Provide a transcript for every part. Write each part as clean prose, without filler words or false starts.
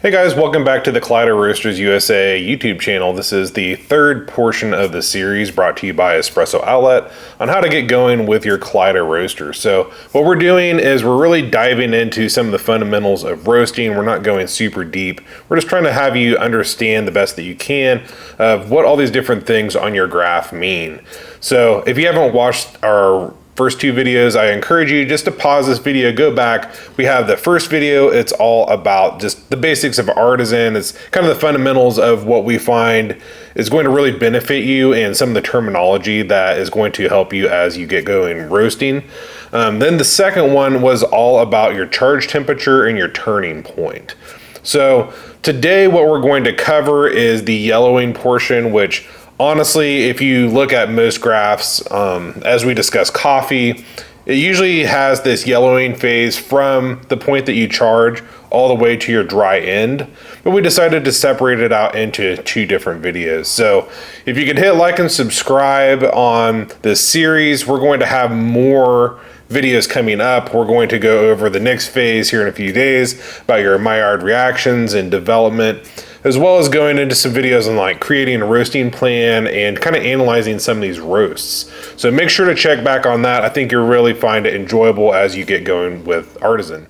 Hey guys, welcome back to the Kaleido Roasters USA YouTube channel. This is the third portion of the series brought to you by Espresso Outlet on how to get going with your Kaleido roaster. So what we're doing is we're really diving into some of the fundamentals of roasting. We're not going super deep. We're just trying to have you understand the best that you can of what all these different things on your graph mean. So if you haven't watched our first two videos, I encourage you just to pause this video, go back. We have the first video. It's all about just the basics of artisan. It's kind of the fundamentals of what we find is going to really benefit you and some of the terminology that is going to help you as you get going roasting. Then the second one was all about your charge temperature and your turning point. So today what we're going to cover is the yellowing portion, which honestly, if you look at most graphs, as we discuss coffee, it usually has this yellowing phase from the point that you charge all the way to your dry end. But we decided to separate it out into two different videos. So if you could hit like and subscribe on this series, we're going to have more videos coming up. We're going to go over the next phase here in a few days about your Maillard reactions and development, as well as going into some videos on like creating a roasting plan and kind of analyzing some of these roasts. So make sure to check back on that. I think you'll really find it enjoyable as you get going with artisan.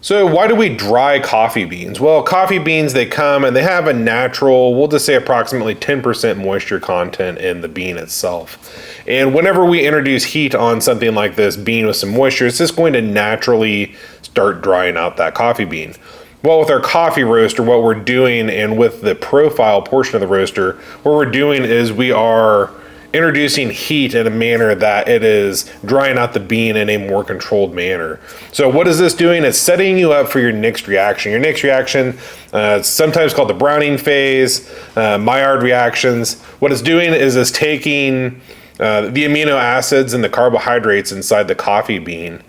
So why do we dry coffee beans? Well, coffee beans, they come and they have a natural, we'll just say approximately 10% moisture content in the bean itself. And whenever we introduce heat on something like this bean with some moisture, it's just going to naturally start drying out that coffee bean. Well, with our coffee roaster, what we're doing, and with the profile portion of the roaster, what we're doing is we are introducing heat in a manner that it is drying out the bean in a more controlled manner. So what is this doing? It's setting you up for your next reaction. Your next reaction, it's sometimes called the browning phase, Maillard reactions. What it's doing is it's taking the amino acids and the carbohydrates inside the coffee bean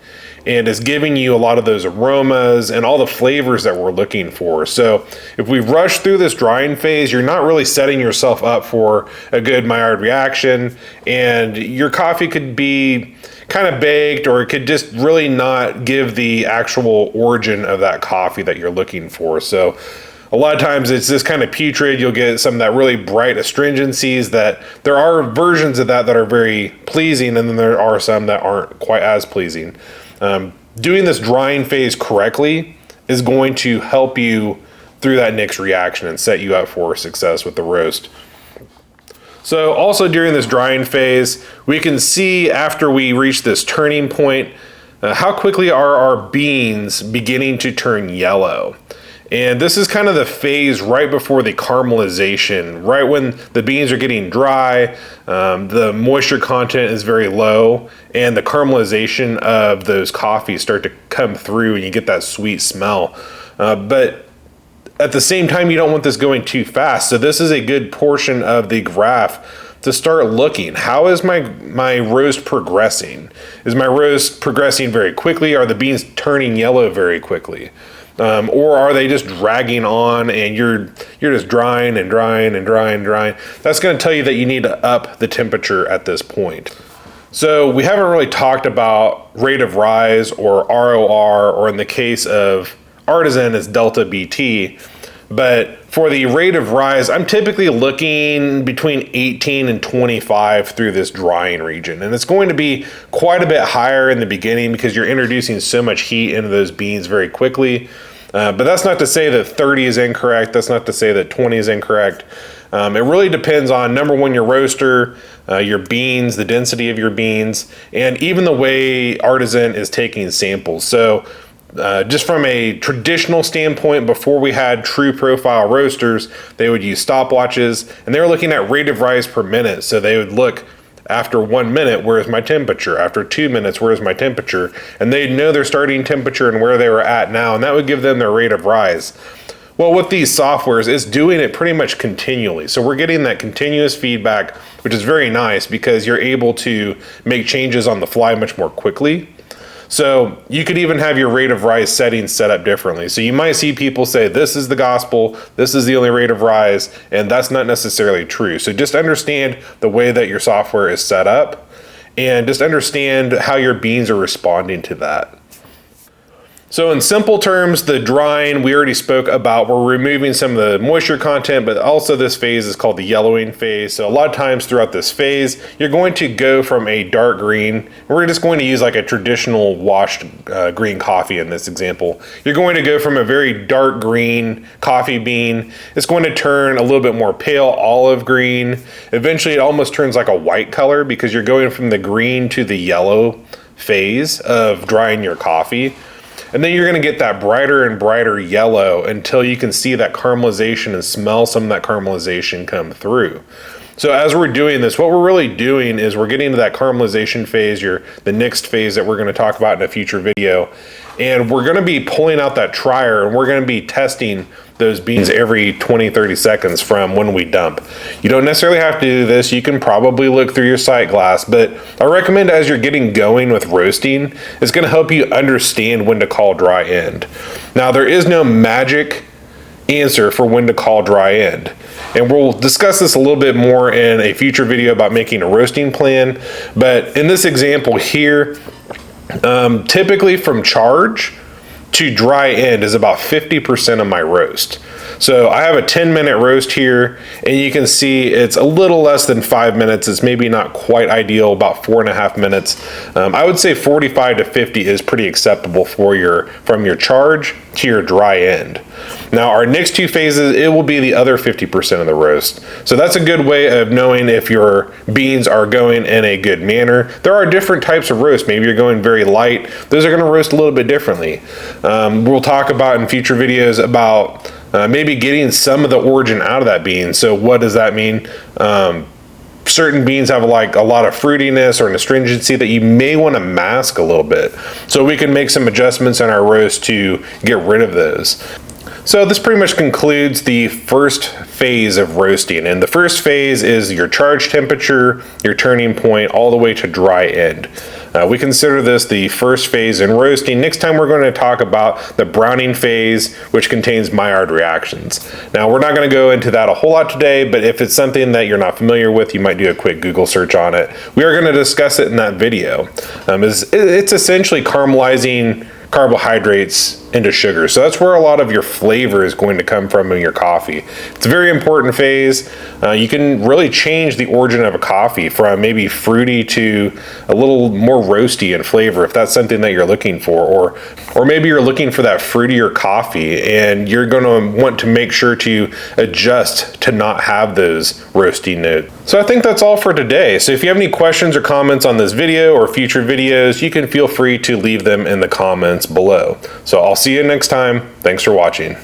and is giving you a lot of those aromas and all the flavors that we're looking for. So if we rush through this drying phase, you're not really setting yourself up for a good Maillard reaction, and your coffee could be kind of baked, or it could just really not give the actual origin of that coffee that you're looking for. So a lot of times it's this kind of putrid. You'll get some of that really bright astringencies. That there are versions of that are very pleasing, and then there are some that aren't quite as pleasing. Doing this drying phase correctly is going to help you through that next reaction and set you up for success with the roast. So also during this drying phase, we can see after we reach this turning point, how quickly are our beans beginning to turn yellow. And this is kind of the phase right before the caramelization, right when the beans are getting dry, the moisture content is very low, and the caramelization of those coffees start to come through and you get that sweet smell. But at the same time, you don't want this going too fast. So this is a good portion of the graph to start looking. How is my roast progressing? Is my roast progressing very quickly? Are the beans turning yellow very quickly? Or are they just dragging on and you're just drying and drying and drying and drying? That's going to tell you that you need to up the temperature at this point. So we haven't really talked about rate of rise or ROR, or in the case of artisan, it's delta BT. But for the rate of rise, I'm typically looking between 18 and 25 through this drying region. And it's going to be quite a bit higher in the beginning because you're introducing so much heat into those beans very quickly. But that's not to say that 30 is incorrect. That's not to say that 20 is incorrect. It really depends on, number one, your roaster, your beans, the density of your beans, and even the way artisan is taking samples. So just from a traditional standpoint, before we had true profile roasters, they would use stopwatches, and they were looking at rate of rise per minute. So they would look after 1 minute, where is my temperature? After 2 minutes, where is my temperature? And they'd know their starting temperature and where they were at now, and that would give them their rate of rise. Well, with these softwares, it's doing it pretty much continually. So we're getting that continuous feedback, which is very nice because you're able to make changes on the fly much more quickly. So you could even have your rate of rise settings set up differently. So you might see people say, this is the gospel, this is the only rate of rise, and that's not necessarily true. So just understand the way that your software is set up and just understand how your beans are responding to that. So in simple terms, the drying we already spoke about, we're removing some of the moisture content, but also this phase is called the yellowing phase. So a lot of times throughout this phase, you're going to go from a dark green, we're just going to use like a traditional washed green coffee in this example. You're going to go from a very dark green coffee bean, it's going to turn a little bit more pale olive green. Eventually it almost turns like a white color because you're going from the green to the yellow phase of drying your coffee. And then you're going to get that brighter and brighter yellow until you can see that caramelization and smell some of that caramelization come through. So as we're doing this, what we're really doing is we're getting to that caramelization phase, the next phase that we're going to talk about in a future video. And we're going to be pulling out that trier and we're going to be testing those beans every 20-30 seconds from when we dump. You don't necessarily have to do this. You can probably look through your sight glass, but I recommend as you're getting going with roasting, it's going to help you understand when to call dry end. Now, there is no magic answer for when to call dry end. And we'll discuss this a little bit more in a future video about making a roasting plan. But in this example here, typically from charge to dry end is about 50% of my roast. So I have a 10-minute roast here, and you can see it's a little less than 5 minutes. It's maybe not quite ideal, about 4.5 minutes. I would say 45 to 50 is pretty acceptable for from your charge to your dry end. Now our next two phases, it will be the other 50% of the roast. So that's a good way of knowing if your beans are going in a good manner. There are different types of roast. Maybe you're going very light. Those are going to roast a little bit differently. We'll talk about in future videos about maybe getting some of the origin out of that bean. So what does that mean? Certain beans have like a lot of fruitiness or an astringency that you may want to mask a little bit. So we can make some adjustments in our roast to get rid of those. So this pretty much concludes the first phase of roasting. And the first phase is your charge temperature, your turning point, all the way to dry end. We consider this the first phase in roasting. Next time we're going to talk about the browning phase, which contains Maillard reactions. Now we're not going to go into that a whole lot today, but if it's something that you're not familiar with, you might do a quick Google search on it. We are going to discuss it in that video. It's essentially caramelizing carbohydrates into sugar. So that's where a lot of your flavor is going to come from in your coffee. It's a very important phase. You can really change the origin of a coffee from maybe fruity to a little more roasty in flavor if that's something that you're looking for, or maybe you're looking for that fruitier coffee and you're going to want to make sure to adjust to not have those roasty notes. So I think that's all for today. So if you have any questions or comments on this video or future videos, you can feel free to leave them in the comments below. So I'll see you next time. Thanks for watching.